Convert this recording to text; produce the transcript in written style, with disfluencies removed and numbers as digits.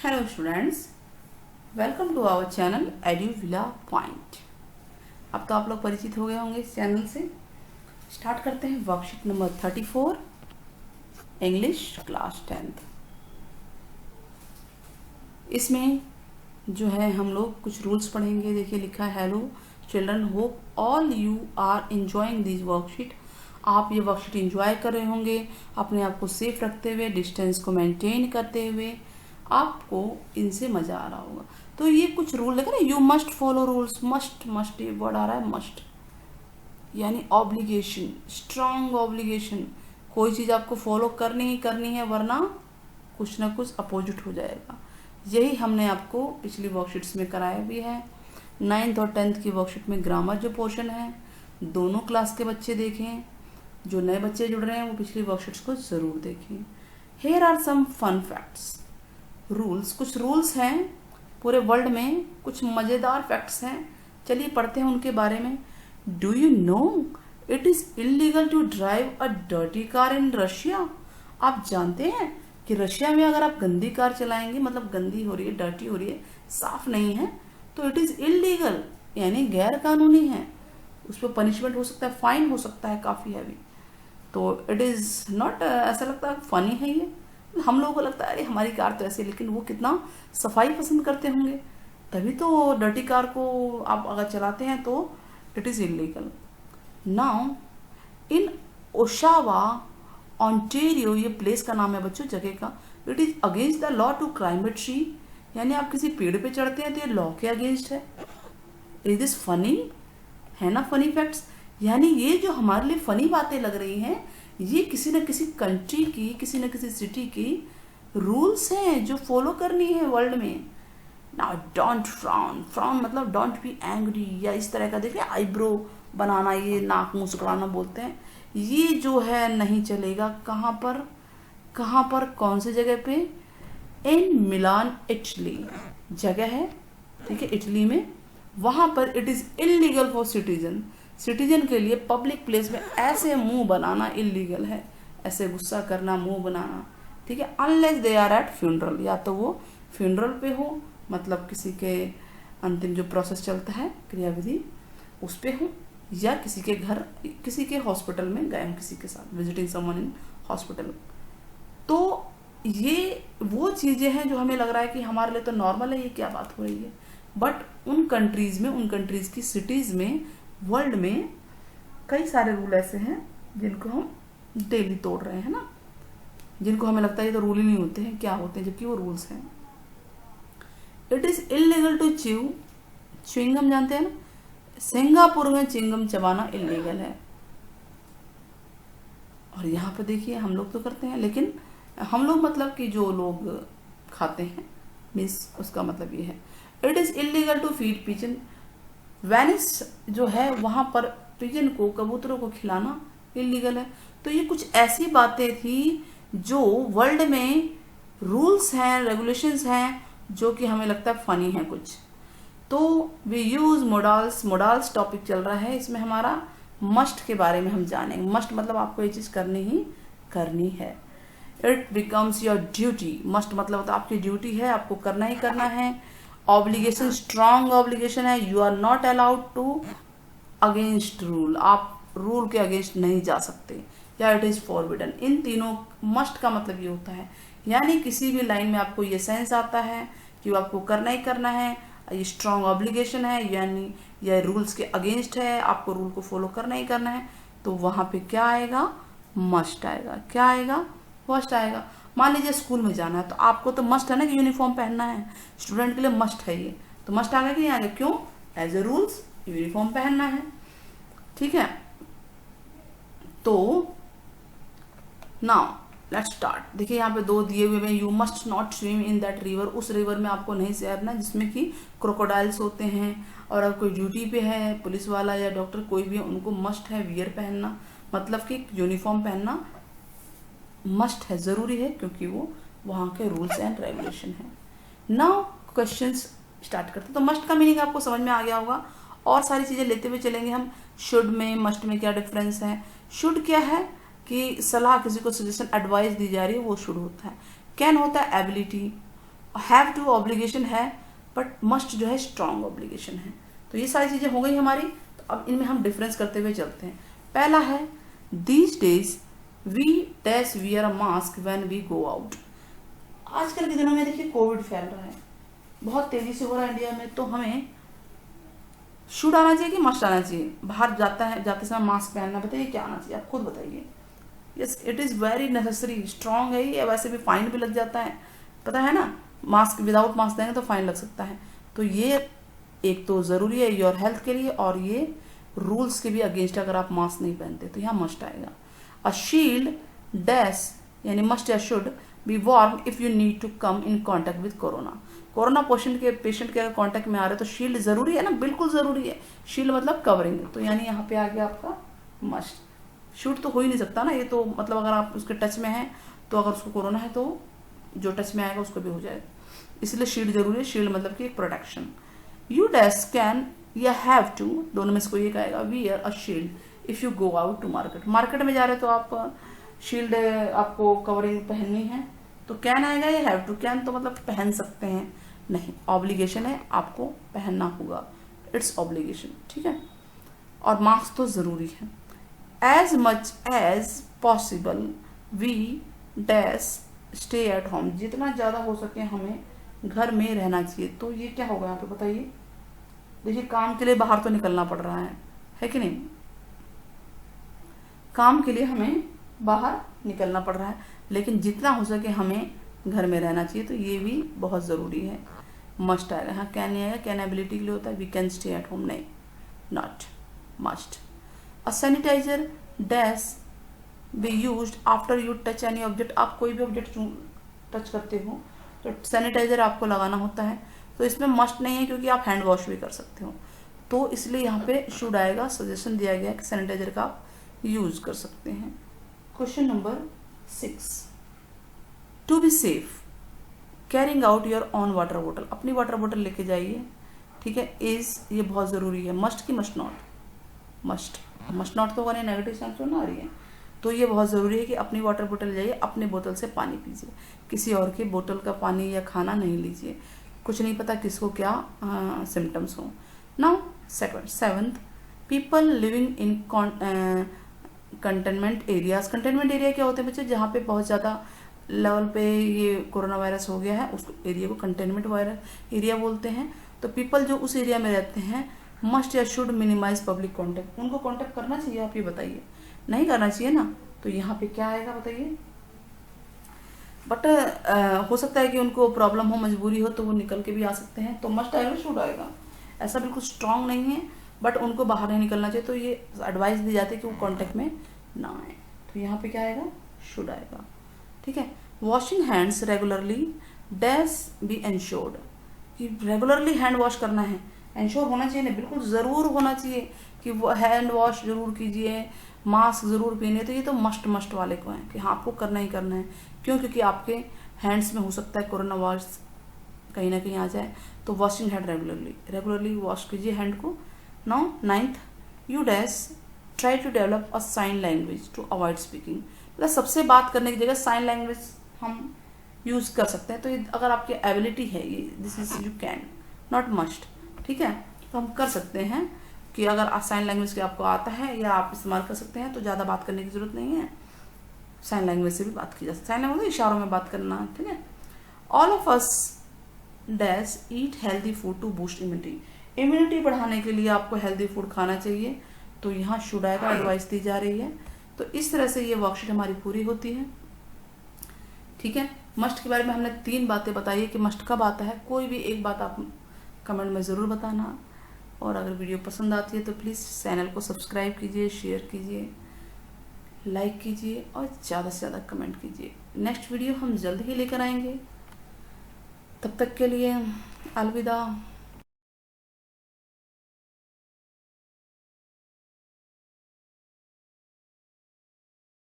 Hello students, welcome to our channel Eduvila point. अब तो आप लोग परिचित हो गए होंगे इस चैनल से। स्टार्ट करते हैं worksheet number 34 English class 10th। इसमें जो है हम लोग कुछ रूल्स पढ़ेंगे। देखिए लिखा है, hello children, hope all you are enjoying this worksheet. आप ये वर्कशीट एंजॉय कर रहे होंगे, अपने आप को सेफ रखते हुए, डिस्टेंस को मेंटेन करते हुए। आपको इनसे मजा आ रहा होगा। तो ये कुछ रूल देखा ना, you must follow rules. Must ये वर्ड आ रहा है, मस्ट यानी ऑब्लिगेशन, स्ट्रॉन्ग ऑब्लिगेशन। कोई चीज़ आपको फॉलो करनी ही करनी है, वरना कुछ ना कुछ अपोजिट हो जाएगा। यही हमने आपको पिछली वर्कशीट्स में कराया भी है। 9th और 10th की वर्कशीट में ग्रामर जो पोर्शन है, दोनों क्लास के बच्चे देखें। जो नए बच्चे जुड़ रहे हैं वो पिछली वर्कशीट्स को ज़रूर देखें। Here are some fun facts. Rules, कुछ रूल्स हैं पूरे वर्ल्ड में, कुछ मज़ेदार फैक्ट्स हैं। चलिए पढ़ते हैं उनके बारे में। Do you know it is illegal to drive a dirty car in Russia. आप जानते हैं कि रशिया में अगर आप गंदी कार चलाएंगे, मतलब गंदी हो रही है, डर्टी हो रही है, साफ नहीं है, तो इट इज़ इलीगल यानी गैर कानूनी है। उस पर पनिशमेंट हो सकता है, फाइन हो सकता है काफ़ी हैवी। तो इट इज़ नॉट, ऐसा लगता है फनी है ये। हम लोगों को लगता है अरे हमारी कार तो ऐसी है, लेकिन वो कितना सफाई पसंद करते होंगे, तभी तो डर्टी कार को आप अगर चलाते हैं तो it is illegal. Now in Oshawa Ontario, ये प्लेस का नाम है बच्चों, जगह का। It is against the law to climb a tree, यानी आप किसी पेड़ पे चढ़ते हैं तो ये लॉ के अगेंस्ट है। इज दिस फनी, है ना फनी फैक्ट्स। यानी ये जो हमारे लिए फनी बातें लग रही हैं, ये किसी न किसी कंट्री की, किसी न किसी सिटी की रूल्स हैं जो फॉलो करनी है वर्ल्ड में। नाउ डोंट फ्राउन, फ्राउन मतलब डोंट बी एंग्री, या इस तरह का देखिए आईब्रो बनाना, ये नाक मुंह सुकड़ाना बोलते हैं, ये जो है नहीं चलेगा। कहाँ पर कौन सी जगह पे? इन मिलान इटली जगह है, ठीक है, इटली में। वहाँ पर it is illegal for citizen के लिए पब्लिक प्लेस में ऐसे मुंह बनाना इलीगल है, ऐसे गुस्सा करना, मुंह बनाना, ठीक है, unless they are at funeral, या तो वो फ्यूनरल पे हो, मतलब किसी के अंतिम जो प्रोसेस चलता है, क्रियाविधि, उस पे हो, या किसी के घर, किसी के हॉस्पिटल में गए हों किसी के साथ, विजिटिंग समवन इन हॉस्पिटल। तो ये वो चीज़ें हैं जो हमें लग रहा है कि हमारे लिए तो नॉर्मल है, ये क्या बात हो रही है, बट उन कंट्रीज़ में, उन कंट्रीज़ की सिटीज़ में, वर्ल्ड में कई सारे रूल ऐसे हैं जिनको हम डेली तोड़ रहे हैं ना, जिनको हमें लगता है ये तो रूल ही नहीं होते हैं, क्या होते हैं, जबकि वो रूल्स हैं। It is illegal to chewing gum जानते हैं ना, सिंगापुर में च्युइंगम चबाना इलीगल है। और यहाँ पर देखिए हम लोग तो करते हैं, लेकिन हम लोग मतलब कि जो लोग खाते हैं, मीन्स उसका मतलब ये है। It is illegal to feed pigeon. Venice जो है वहाँ पर पिजन को, कबूतरों को खिलाना इलीगल है। तो ये कुछ ऐसी बातें थी जो वर्ल्ड में रूल्स हैं, रेगुलेशंस हैं, जो कि हमें लगता है फनी है कुछ। तो वी यूज़ मोडाल्स टॉपिक चल रहा है, इसमें हमारा मस्ट के बारे में हम जानेंगे। मस्ट मतलब आपको ये चीज़ करनी ही करनी है। It becomes your duty, must मतलब होता है आपकी ड्यूटी है, आपको करना ही करना है। ऑब्लिगेशन, स्ट्रॉन्ग ऑब्लिगेशन है, you are not allowed to against rule, आप रूल के अगेंस्ट नहीं जा सकते, या इट इज़ फॉरबिडन। इन तीनों मस्ट का मतलब ये होता है, यानी किसी भी लाइन में आपको ये सेंस आता है कि आपको करना ही करना है, ये स्ट्रॉन्ग ऑब्लिगेशन है, यानी यह रूल्स के अगेंस्ट है, आपको रूल को फॉलो करना ही करना है, तो वहाँ पे क्या आएगा? मस्ट आएगा। क्या आएगा? मस्ट आएगा। मान लीजिए स्कूल में जाना है, तो आपको तो मस्ट है ना कि यूनिफॉर्म पहनना है, स्टूडेंट के लिए मस्ट है ये, तो मस्ट आ गया कि नहीं आ गया? क्यों? एज ए रूल्स यूनिफॉर्म पहनना है, ठीक है। तो नाउ लेट्स स्टार्ट। देखिए यहाँ पे दो दिए हुए हैं, you must not swim in that river, उस रिवर में आपको नहीं तैरना जिसमें कि क्रोकोडाइल्स होते हैं। और अगर कोई ड्यूटी पे है, पुलिस वाला या डॉक्टर कोई भी है, उनको मस्ट है वियर पहनना, मतलब कि यूनिफॉर्म पहनना मस्ट है, ज़रूरी है, क्योंकि वो वहाँ के रूल्स एंड रेगुलेशन है। नाउ क्वेश्चंस स्टार्ट करते हैं। तो मस्ट का मीनिंग आपको समझ में आ गया होगा, और सारी चीज़ें लेते हुए चलेंगे हम। शुड में, मस्ट में क्या डिफरेंस है? शुड क्या है कि सलाह, किसी को सजेशन, एडवाइस दी जा रही है, वो शुड होता है। कैन होता है एबिलिटी, हैव टू ऑब्लिगेशन है, बट मस्ट जो है स्ट्रॉन्ग ऑब्लिगेशन है। तो ये सारी चीज़ें हो गई हमारी। तो अब इनमें हम डिफरेंस करते हुए चलते हैं। पहला है these days we dash wear a mask when we go out. आजकल के दिनों में देखिए कोविड फैल रहा है, बहुत तेजी से हो रहा है इंडिया में, तो हमें शुड आना चाहिए कि मस्ट आना चाहिए? बाहर जाते समय मास्क पहनना, बताइए क्या आना चाहिए, आप खुद बताइए। Yes, it is very necessary, strong है ये, वैसे भी फाइन भी लग जाता है, पता है ना। मास्क विदाउट मास्क देंगे तो फाइन लग सकता है। तो ये एक तो ज़रूरी है योर हेल्थ के लिए, और ये रूल्स के भी अगेंस्ट अगर आप मास्क नहीं पहनते, तो यहाँ मस्ट आएगा। अ शील्ड डैश यानी मस्ट या should be worn if you need to come in contact with corona. Corona patient के अगर कॉन्टैक्ट में आ रहे हैं तो शील्ड ज़रूरी है ना, बिल्कुल ज़रूरी है। शील्ड मतलब कवरिंग, तो यानी यहाँ पे आ गया आपका मस्ट। शूट तो हो ही नहीं सकता ना, ये तो मतलब अगर आप उसके टच में हैं तो अगर उसको कोरोना है तो जो टच में आएगा उसको भी हो जाएगा, इसलिए शील्ड जरूरी है। शील्ड मतलब कि एक प्रोटेक्शन। यू डैश कैन या हैव टू, दोनों में से कोई एक आएगा। Wear a shield if you go out to market. Market में जा रहे हो तो आप शील्ड आपको कवरिंग पहननी है, तो कैन आएगा या हैव टू। कैन तो मतलब पहन सकते हैं, नहीं, ऑब्लिगेशन है, आपको पहनना होगा, इट्स ऑब्लिगेशन, ठीक है। और मास्क तो ज़रूरी है। As much as possible we dash stay at home. जितना ज़्यादा हो सके हमें घर में रहना चाहिए। तो ये क्या होगा यहाँ पे बताइए। देखिए काम के लिए बाहर तो निकलना पड़ रहा है कि नहीं, काम के लिए हमें बाहर निकलना पड़ रहा है, लेकिन जितना हो सके हमें घर में रहना चाहिए, तो ये भी बहुत ज़रूरी है। मस्ट आएगा, हाँ कैन नहीं आएगा, कैन एबिलिटी के लिए होता है, we can stay at home नहीं, not must. A sanitiser dash be used after you touch any object. आप कोई भी ऑब्जेक्ट टच करते हो तो सैनिटाइजर आपको लगाना होता है, तो इसमें मस्ट नहीं है क्योंकि आप हैंड वॉश भी कर सकते हो, तो इसलिए यहाँ पे शुड आएगा। सजेशन दिया गया है कि सैनिटाइजर का आप यूज कर सकते हैं। Question number 6, to be safe carrying out your own water बोतल। अपनी वाटर बोतल लेके जाइए, ठीक है। इज ये बहुत ज़रूरी है। मस्ट की मस्ट नॉट, मस्ट नॉट तो होगा नहीं, नेगेटिव सेंस तो ना आ रही है, तो ये बहुत ज़रूरी है कि अपनी वाटर बोतल जाइए, अपने बोतल से पानी पीजिए, किसी और की बोतल का पानी या खाना नहीं लीजिए, कुछ नहीं पता किसको क्या सिम्टम्स हो। Now seventh, people living in containment areas. Containment area क्या होते हैं बच्चे, जहाँ पे बहुत ज़्यादा लेवल पे ये कोरोना वायरस हो गया है, उस एरिया को कंटेनमेंट वायरस एरिया बोलते हैं। तो पीपल जो उस एरिया में रहते हैं मस्ट या शुड मिनिमाइज पब्लिक कॉन्टैक्ट। उनको कॉन्टैक्ट करना चाहिए, आप ये बताइए, नहीं करना चाहिए ना, तो यहाँ पे क्या आएगा बताइए। बट हो सकता है कि उनको प्रॉब्लम हो, मजबूरी हो, तो वो निकल के भी आ सकते हैं, तो मस्ट आएगा शुड आएगा। ऐसा बिल्कुल स्ट्रांग नहीं है, बट उनको बाहर नहीं निकलना चाहिए, तो ये एडवाइस दी जाती है कि वो कॉन्टैक्ट में ना आए, तो यहाँ पे क्या आएगा, शुड आएगा, ठीक है। Washing hands regularly dash B ensured, कि रेगुलरली हैंड वॉश करना है, एंश्योर होना चाहिए ना, बिल्कुल ज़रूर होना चाहिए कि वो हैंड वॉश ज़रूर कीजिए, मास्क ज़रूर पहनिए। तो ये तो मस्ट वाले को हैं कि हाँ आपको करना ही करना है। क्यों? क्योंकि आपके हैंड्स में हो सकता है कोरोना वायरस कहीं ना कहीं आ जाए, तो वॉशिंग हैंड रेगुलरली वॉश कीजिए हैंड को। Now 9th, you dash try to develop a sign language to avoid speaking. मतलब सबसे बात करने की जगह साइन लैंग्वेज हम यूज़ कर सकते हैं, तो ये अगर आपकी एबिलिटी है, ये this is you can, not must, ठीक है। तो हम कर सकते हैं कि अगर साइन लैंग्वेज के आपको आता है या आप इस्तेमाल कर सकते हैं, तो ज़्यादा बात करने की ज़रूरत नहीं है, साइन लैंग्वेज से भी बात की जा सकती है। साइन लैंग्वेज इशारों में बात करना, ठीक है। All of us dash eat healthy food to boost immunity बढ़ाने के लिए आपको हेल्दी फूड खाना चाहिए, तो यहाँ शुड आएगा, एडवाइस दी जा रही है। तो इस तरह से ये वर्कशीट हमारी पूरी होती है, ठीक है। मस्ट के बारे में हमने 3 बातें बताई कि मस्ट कब आता है, कोई भी एक बात आप कमेंट में ज़रूर बताना, और अगर वीडियो पसंद आती है तो प्लीज़ चैनल को सब्सक्राइब कीजिए, शेयर कीजिए, लाइक कीजिए और ज़्यादा से ज़्यादा कमेंट कीजिए। नेक्स्ट वीडियो हम जल्द ही लेकर आएंगे, तब तक के लिए अलविदा।